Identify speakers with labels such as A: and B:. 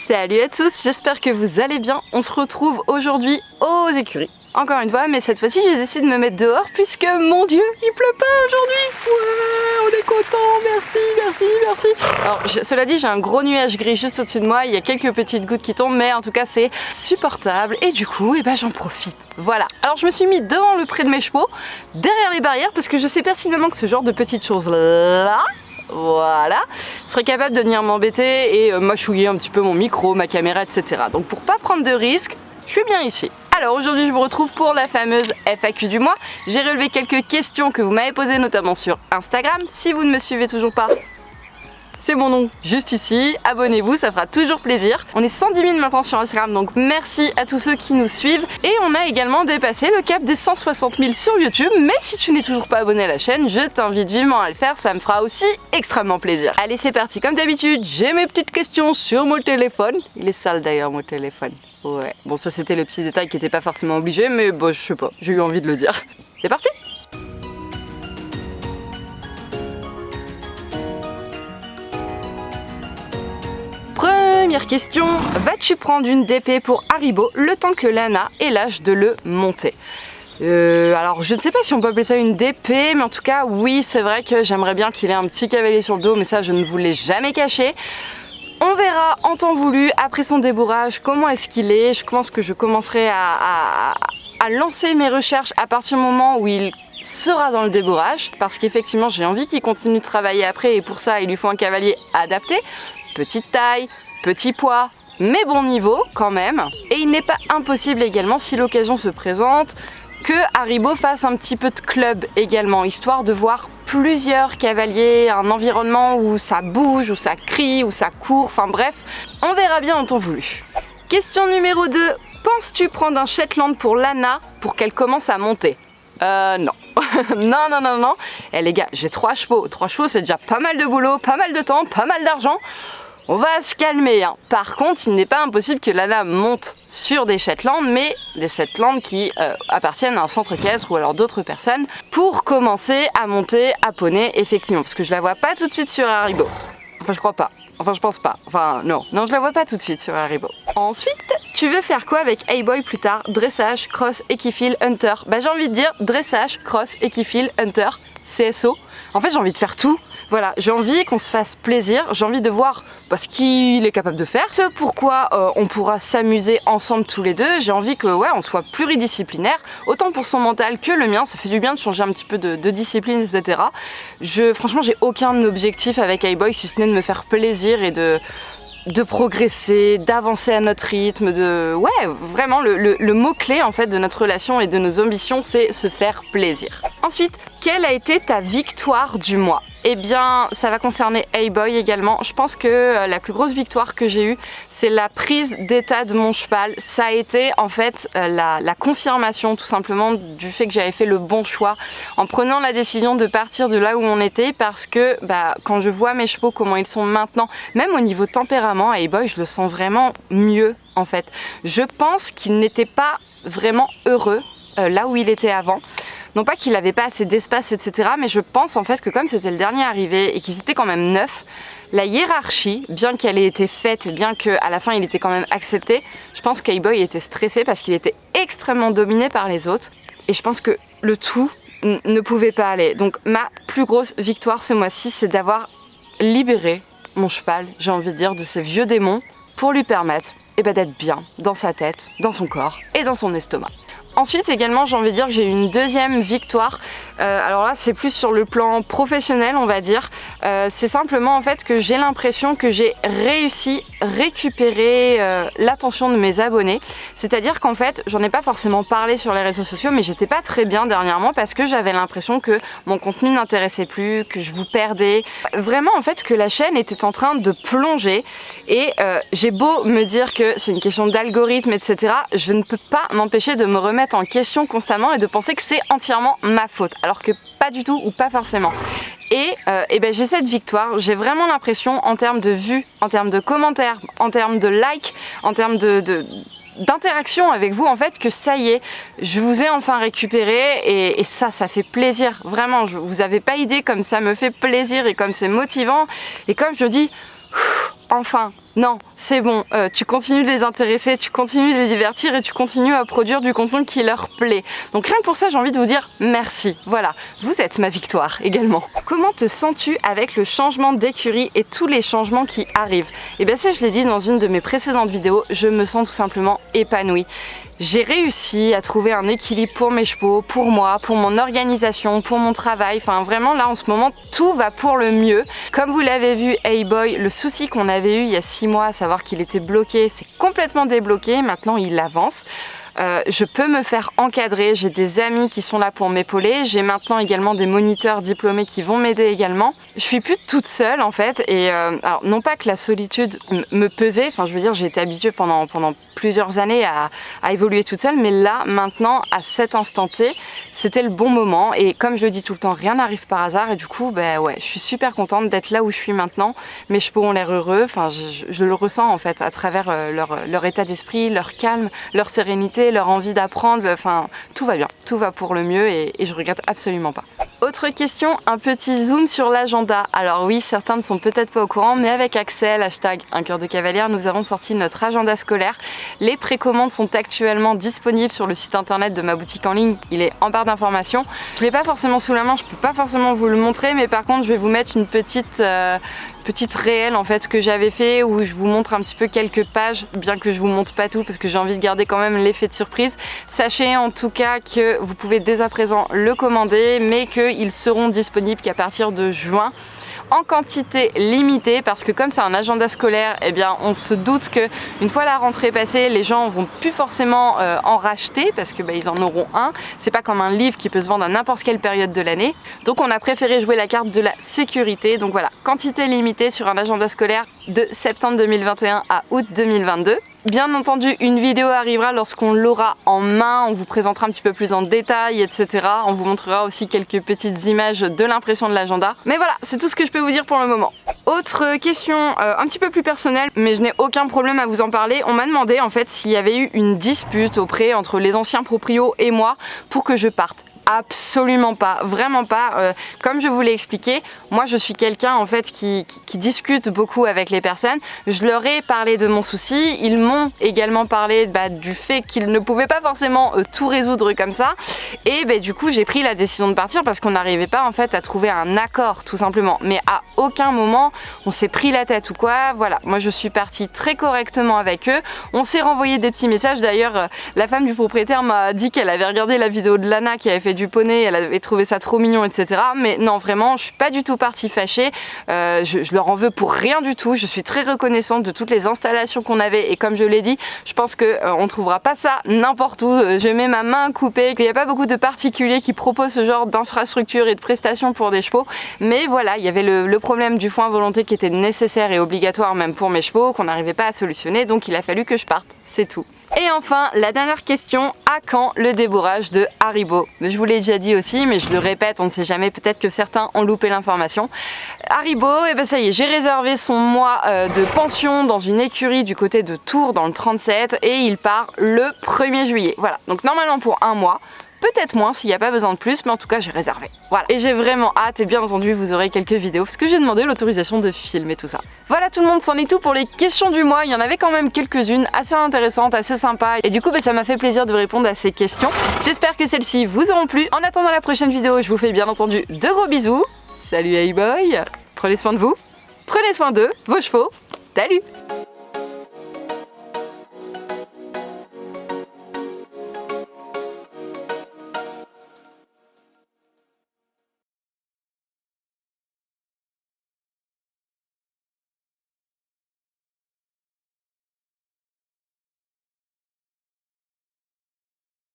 A: Salut à tous, j'espère que vous allez bien. On se retrouve aujourd'hui aux écuries. Encore une fois, mais cette fois-ci j'ai décidé de me mettre dehors puisque mon Dieu, il pleut pas aujourd'hui. Ouais, on est content, merci. Alors cela dit, j'ai un gros nuage gris juste au-dessus de moi, il y a quelques petites gouttes qui tombent, mais en tout cas c'est supportable et du coup, j'en profite. Voilà, alors je me suis mis devant le pré de mes chevaux, derrière les barrières, parce que je sais pertinemment que ce genre de petites choses-là, voilà, serait capable de venir m'embêter et mâchouiller un petit peu mon micro, ma caméra, etc. Donc pour pas prendre de risques, je suis bien ici. Alors aujourd'hui je vous retrouve pour la fameuse FAQ du mois. J'ai relevé quelques questions que vous m'avez posées notamment sur Instagram. Si vous ne me suivez toujours pas, c'est mon nom juste ici, abonnez-vous, ça fera toujours plaisir. On est 110 000 maintenant sur Instagram, donc merci à tous ceux qui nous suivent. Et on a également dépassé le cap des 160 000 sur YouTube, mais si tu n'es toujours pas abonné à la chaîne, je t'invite vivement à le faire, ça me fera aussi extrêmement plaisir. Allez c'est parti, comme d'habitude, j'ai mes petites questions sur mon téléphone. Il est sale d'ailleurs mon téléphone. Ouais, bon ça c'était le petit détail qui n'était pas forcément obligé, mais bon je sais pas, j'ai eu envie de le dire. C'est parti! Première question, vas-tu prendre une DP pour Haribo le temps que Lana ait l'âge de le monter? Alors je ne sais pas si on peut appeler ça une DP, mais en tout cas oui c'est vrai que j'aimerais bien qu'il ait un petit cavalier sur le dos, mais ça je ne vous l'ai jamais caché. On verra en temps voulu, après son débourrage, comment est-ce qu'il est. Je pense que je commencerai à lancer mes recherches à partir du moment où il sera dans le débourrage, parce qu'effectivement j'ai envie qu'il continue de travailler après et pour ça il lui faut un cavalier adapté, petite taille, petit poids, mais bon niveau quand même. Et il n'est pas impossible également, si l'occasion se présente, que Haribo fasse un petit peu de club également, histoire de voir plusieurs cavaliers, un environnement où ça bouge, où ça crie, où ça court, enfin bref, on verra bien en temps voulu. Question numéro 2, penses-tu prendre un Shetland pour Lana pour qu'elle commence à monter? Non. non. Eh les gars, j'ai 3 chevaux. 3 chevaux c'est déjà pas mal de boulot, pas mal de temps, pas mal d'argent. On va se calmer, hein. Par contre, il n'est pas impossible que Lana monte sur des Shetland, mais des Shetland qui appartiennent à un centre équestre ou alors d'autres personnes, pour commencer à monter à poney, effectivement. Parce que je la vois pas tout de suite sur Haribo. Enfin, je crois pas. Enfin, je pense pas. Enfin, non, je la vois pas tout de suite sur Haribo. Ensuite, tu veux faire quoi avec A-Boy plus tard? Dressage, cross, équifile, hunter. J'ai envie de dire dressage, cross, équifile, hunter, CSO. En fait, j'ai envie de faire tout. Voilà, j'ai envie qu'on se fasse plaisir, j'ai envie de voir ce qu'il est capable de faire, ce pourquoi on pourra s'amuser ensemble tous les deux. J'ai envie que on soit pluridisciplinaire, autant pour son mental que le mien. Ça fait du bien de changer un petit peu de discipline, etc. Franchement, j'ai aucun objectif avec A-Boy si ce n'est de me faire plaisir et de progresser, d'avancer à notre rythme, vraiment le mot-clé en fait de notre relation et de nos ambitions, c'est se faire plaisir. Ensuite, quelle a été ta victoire du mois? Eh bien, ça va concerner A-Boy également. Je pense que la plus grosse victoire que j'ai eue, c'est la prise d'état de mon cheval. Ça a été en fait la confirmation tout simplement du fait que j'avais fait le bon choix en prenant la décision de partir de là où on était, parce que quand je vois mes chevaux, comment ils sont maintenant, même au niveau tempérament, A-Boy, je le sens vraiment mieux en fait. Je pense qu'il n'était pas vraiment heureux là où il était avant. Non pas qu'il n'avait pas assez d'espace, etc. Mais je pense en fait que comme c'était le dernier arrivé et qu'ils étaient quand même 9, la hiérarchie, bien qu'elle ait été faite, bien qu'à la fin il était quand même accepté, je pense qu'A-Boy était stressé parce qu'il était extrêmement dominé par les autres. Et je pense que le tout ne pouvait pas aller. Donc ma plus grosse victoire ce mois-ci, c'est d'avoir libéré mon cheval, j'ai envie de dire, de ces vieux démons pour lui permettre d'être bien dans sa tête, dans son corps et dans son estomac. Ensuite également, j'ai envie de dire que j'ai eu une deuxième victoire. Alors là, c'est plus sur le plan professionnel, on va dire. C'est simplement en fait que j'ai l'impression que j'ai réussi à récupérer l'attention de mes abonnés. C'est-à-dire qu'en fait, j'en ai pas forcément parlé sur les réseaux sociaux, mais j'étais pas très bien dernièrement parce que j'avais l'impression que mon contenu n'intéressait plus, que je vous perdais. Vraiment en fait que la chaîne était en train de plonger et j'ai beau me dire que c'est une question d'algorithme, etc. Je ne peux pas m'empêcher de me remettre en question constamment et de penser que c'est entièrement ma faute, alors que pas du tout ou pas forcément. Et j'ai cette victoire, j'ai vraiment l'impression en termes de vues, en termes de commentaires, en termes de likes, en termes d'interaction avec vous, en fait, que ça y est, je vous ai enfin récupéré et ça fait plaisir, vraiment. Vous n'avez pas idée comme ça me fait plaisir et comme c'est motivant et comme je dis, enfin, Non, c'est bon, tu continues de les intéresser, tu continues de les divertir et tu continues à produire du contenu qui leur plaît. Donc rien que pour ça, j'ai envie de vous dire merci. Voilà, vous êtes ma victoire également. Comment te sens-tu avec le changement d'écurie et tous les changements qui arrivent? Et bien ça, je l'ai dit dans une de mes précédentes vidéos, je me sens tout simplement épanouie. J'ai réussi à trouver un équilibre pour mes chevaux, pour moi, pour mon organisation, pour mon travail. Enfin vraiment là en ce moment tout va pour le mieux. Comme vous l'avez vu, Hey Boy, le souci qu'on avait eu il y a 6 mois, à savoir qu'il était bloqué, c'est complètement débloqué. Maintenant il avance. Je peux me faire encadrer, j'ai des amis qui sont là pour m'épauler, j'ai maintenant également des moniteurs diplômés qui vont m'aider également. Je suis plus toute seule en fait et alors non pas que la solitude me pesait, enfin je veux dire j'ai été habituée pendant plusieurs années à évoluer toute seule, mais là maintenant à cet instant T c'était le bon moment et comme je le dis tout le temps, rien n'arrive par hasard et du coup ben ouais, je suis super contente d'être là où je suis maintenant. Mes chevaux ont l'air heureux, enfin je le ressens en fait à travers leur état d'esprit, leur calme, leur sérénité, leur envie d'apprendre, enfin tout va bien, tout va pour le mieux et je regrette absolument pas. Autre question, un petit zoom sur l'agenda. Alors oui, certains ne sont peut-être pas au courant, mais avec Axel, hashtag un cœur de cavalière, nous avons sorti notre agenda scolaire. Les précommandes sont actuellement disponibles sur le site internet de ma boutique en ligne, il est en barre d'informations. Je ne l'ai pas forcément sous la main, je ne peux pas forcément vous le montrer, mais par contre je vais vous mettre une petite réelle en fait que j'avais fait où je vous montre un petit peu quelques pages, bien que je vous montre pas tout parce que j'ai envie de garder quand même l'effet de surprise. Sachez en tout cas que vous pouvez dès à présent le commander, mais qu'ils seront disponibles qu'à partir de juin en quantité limitée parce que comme c'est un agenda scolaire, eh bien on se doute que une fois la rentrée passée, les gens vont plus forcément en racheter parce que ils en auront un. C'est pas comme un livre qui peut se vendre à n'importe quelle période de l'année. Donc on a préféré jouer la carte de la sécurité. Donc voilà, quantité limitée sur un agenda scolaire de septembre 2021 à août 2022. Bien entendu, une vidéo arrivera lorsqu'on l'aura en main, on vous présentera un petit peu plus en détail, etc. On vous montrera aussi quelques petites images de l'impression de l'agenda. Mais voilà, c'est tout ce que je peux vous dire pour le moment. Autre question un petit peu plus personnelle, mais je n'ai aucun problème à vous en parler. On m'a demandé en fait s'il y avait eu une dispute auprès entre les anciens proprios et moi pour que je parte. Absolument pas, vraiment pas. Comme je vous l'ai expliqué, moi je suis quelqu'un en fait qui discute beaucoup avec les personnes. Je leur ai parlé de mon souci, ils m'ont également parlé du fait qu'ils ne pouvaient pas forcément tout résoudre comme ça. Et du coup j'ai pris la décision de partir parce qu'on n'arrivait pas en fait à trouver un accord tout simplement. Mais à aucun moment on s'est pris la tête ou quoi. Voilà, moi je suis partie très correctement avec eux. On s'est renvoyé des petits messages. D'ailleurs la femme du propriétaire m'a dit qu'elle avait regardé la vidéo de Lana qui avait fait du poney, elle avait trouvé ça trop mignon, etc. Mais non, vraiment, je suis pas du tout partie fâchée. Je leur en veux pour rien du tout. Je suis très reconnaissante de toutes les installations qu'on avait. Et comme je l'ai dit, je pense qu'on ne trouvera pas ça n'importe où. Je mets ma main coupée, qu'il n'y a pas beaucoup de particuliers qui proposent ce genre d'infrastructure et de prestations pour des chevaux. Mais voilà, il y avait le problème du foin à volonté qui était nécessaire et obligatoire même pour mes chevaux, qu'on n'arrivait pas à solutionner. Donc il a fallu que je parte. C'est tout. Et enfin, la dernière question, à quand le débourrage de Haribo? Je vous l'ai déjà dit aussi, mais je le répète, on ne sait jamais, peut-être que certains ont loupé l'information. Haribo, ça y est, j'ai réservé son mois de pension dans une écurie du côté de Tours dans le 37 et il part le 1er juillet. Voilà, donc normalement pour un mois. Peut-être moins s'il n'y a pas besoin de plus, mais en tout cas j'ai réservé. Voilà. Et j'ai vraiment hâte et bien entendu vous aurez quelques vidéos parce que j'ai demandé l'autorisation de filmer tout ça. Voilà tout le monde, c'en est tout pour les questions du mois. Il y en avait quand même quelques-unes assez intéressantes, assez sympas. Et du coup ça m'a fait plaisir de répondre à ces questions. J'espère que celles-ci vous auront plu. En attendant la prochaine vidéo, je vous fais bien entendu de gros bisous. Salut Hey Boy, prenez soin de vous, prenez soin d'eux, vos chevaux. Salut!